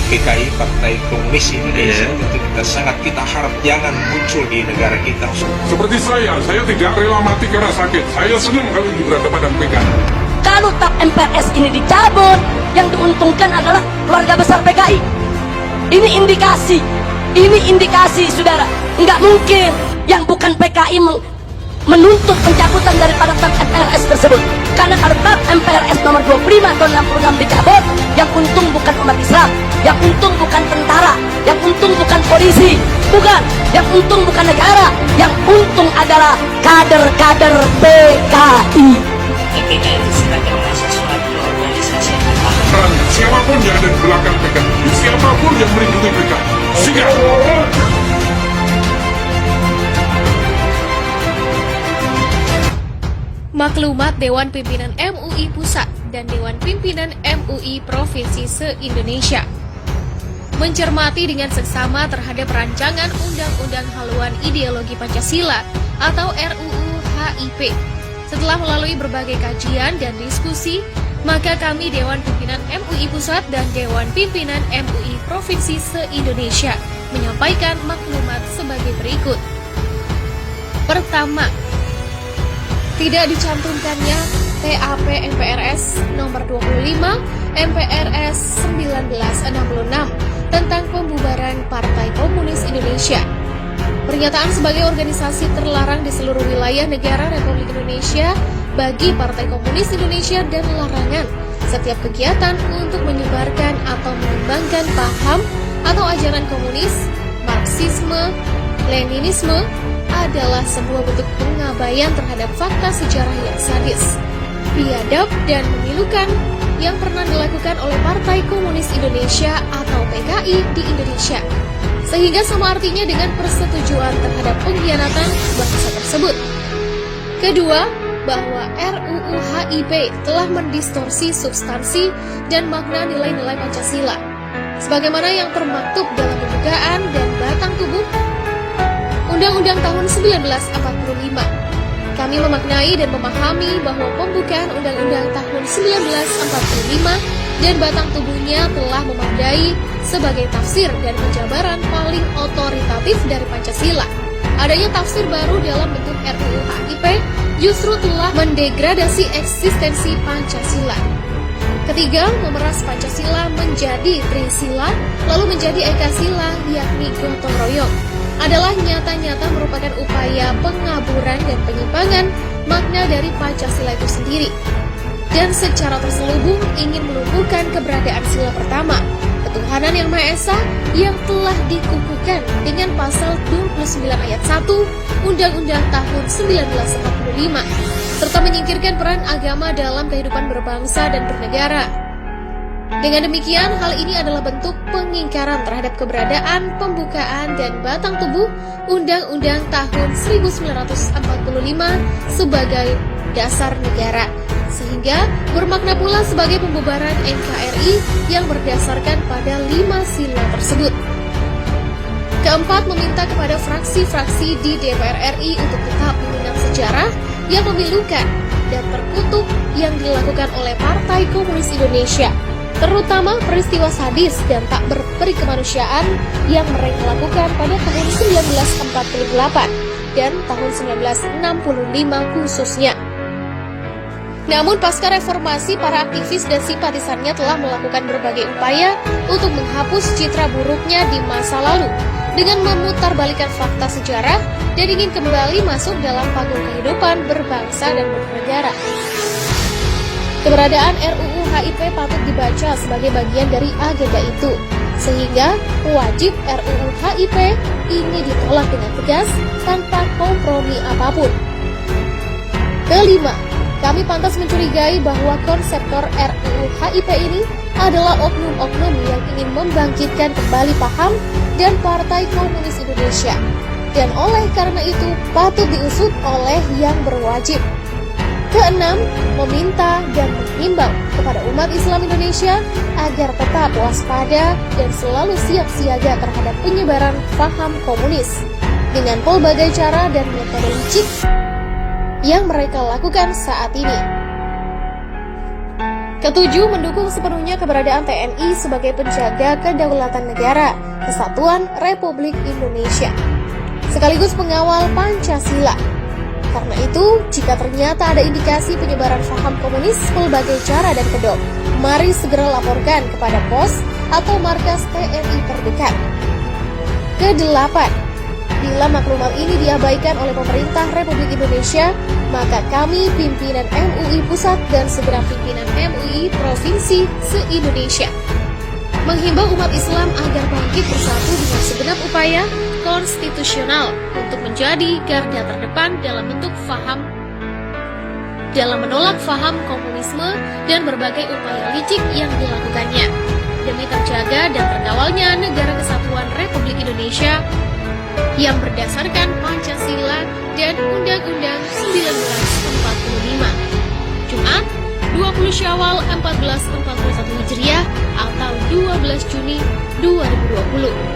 PKI, Partai Komunis Indonesia, tentu kita harap jangan muncul di negara kita. Seperti saya tidak rela mati karena sakit. Saya senang kalau berhadapan dengan PKI. Kalau tak MPRS ini dicabut, yang diuntungkan adalah keluarga besar PKI. Ini indikasi, saudara. Nggak mungkin yang bukan PKI menuntut pencabutan daripada TAP MPRS tersebut. Karena kalau TAP MPRS nomor 25 tahun 66 dicabut, yang untung bukan umat Islam, yang untung bukan tentara, yang untung bukan polisi, bukan, yang untung bukan negara, yang untung adalah kader-kader PKI. PKI itu sebagai suatu organisasi Siapapun yang ada di belakang PKI, siapapun yang melindungi PKI, siap. Maklumat Dewan Pimpinan MUI Pusat dan Dewan Pimpinan MUI Provinsi se-Indonesia mencermati dengan seksama terhadap rancangan Undang-Undang Haluan Ideologi Pancasila atau RUU HIP. Setelah melalui berbagai kajian dan diskusi, maka kami Dewan Pimpinan MUI Pusat dan Dewan Pimpinan MUI Provinsi se-Indonesia menyampaikan maklumat sebagai berikut. Pertama, tidak dicantumkannya TAP MPRS nomor 25 MPRS 1966 tentang pembubaran Partai Komunis Indonesia. Pernyataan sebagai organisasi terlarang di seluruh wilayah negara Republik Indonesia bagi Partai Komunis Indonesia dan larangan setiap kegiatan untuk menyebarkan atau mengembangkan paham atau ajaran komunis, Marxisme, Leninisme adalah sebuah bentuk pengabaian terhadap fakta sejarah yang sadis, biadab, dan memilukan yang pernah dilakukan oleh Partai Komunis Indonesia atau PKI di Indonesia, sehingga sama artinya dengan persetujuan terhadap pengkhianatan bangsa tersebut. Kedua, bahwa RUU HIP telah mendistorsi substansi dan makna nilai-nilai Pancasila, sebagaimana yang termaktub dalam pembukaan dan batang tubuh Undang-Undang tahun 1945. Kami memaknai dan memahami bahwa pembukaan Undang-Undang tahun 1945 dan batang tubuhnya telah memadai sebagai tafsir dan penjabaran paling otoritatif dari Pancasila. Adanya tafsir baru dalam bentuk RUU HIP justru telah mendegradasi eksistensi Pancasila. Ketiga, memeras Pancasila menjadi Trisila, lalu menjadi Ekasila, yakni gotong royong, adalah nyata-nyata merupakan upaya pengaburan dan penyimpangan makna dari Pancasila itu sendiri. Dan secara terselubung ingin melumpuhkan keberadaan sila pertama, ketuhanan yang Maha Esa, yang telah dikukuhkan dengan pasal 29 ayat 1 Undang-Undang tahun 1945, serta menyingkirkan peran agama dalam kehidupan berbangsa dan bernegara. Dengan demikian, hal ini adalah bentuk pengingkaran terhadap keberadaan, pembukaan, dan batang tubuh Undang-Undang tahun 1945 sebagai dasar negara, sehingga bermakna pula sebagai pembubaran NKRI yang berdasarkan pada 5 sila tersebut. Keempat, meminta kepada fraksi-fraksi di DPR RI untuk tetap mengenang sejarah yang memilukan dan terkutuk yang dilakukan oleh Partai Komunis Indonesia, terutama peristiwa sadis dan tak berperi kemanusiaan yang mereka lakukan pada tahun 1948 dan tahun 1965 khususnya. Namun pasca reformasi, para aktivis dan simpatisannya telah melakukan berbagai upaya untuk menghapus citra buruknya di masa lalu dengan memutarbalikkan fakta sejarah dan ingin kembali masuk dalam panggung kehidupan berbangsa dan bernegara. Keberadaan RUU HIP patut dibaca sebagai bagian dari agenda itu, sehingga wajib RUU HIP ini ditolak dengan tegas tanpa kompromi apapun. Kelima, kami pantas mencurigai bahwa konseptor RUU HIP ini adalah oknum-oknum yang ingin membangkitkan kembali paham dan Partai Komunis Indonesia, dan oleh karena itu patut diusut oleh yang berwajib. Keenam, meminta dan menghimbau kepada umat Islam Indonesia agar tetap waspada dan selalu siap siaga terhadap penyebaran paham komunis dengan pelbagai cara dan metode licik yang mereka lakukan saat ini. Ketujuh, mendukung sepenuhnya keberadaan TNI sebagai penjaga kedaulatan negara, Kesatuan Republik Indonesia, sekaligus pengawal Pancasila. Karena itu, jika ternyata ada indikasi penyebaran paham komunis berbagai cara dan kedok, mari segera laporkan kepada pos atau markas TNI terdekat. Kedelapan, bila maklumat ini diabaikan oleh pemerintah Republik Indonesia, maka kami pimpinan MUI Pusat dan segenap pimpinan MUI Provinsi se-Indonesia menghimbau umat Islam agar bangkit bersatu dengan segenap upaya konstitusional untuk menjadi garda terdepan dalam menolak faham komunisme dan berbagai upaya licik yang dilakukannya demi terjaga dan terkawalnya negara kesatuan Republik Indonesia yang berdasarkan Pancasila dan Undang-Undang 1945. Jumat, 20 Syawal 1441 Hijriah atau 12 Juni 2020.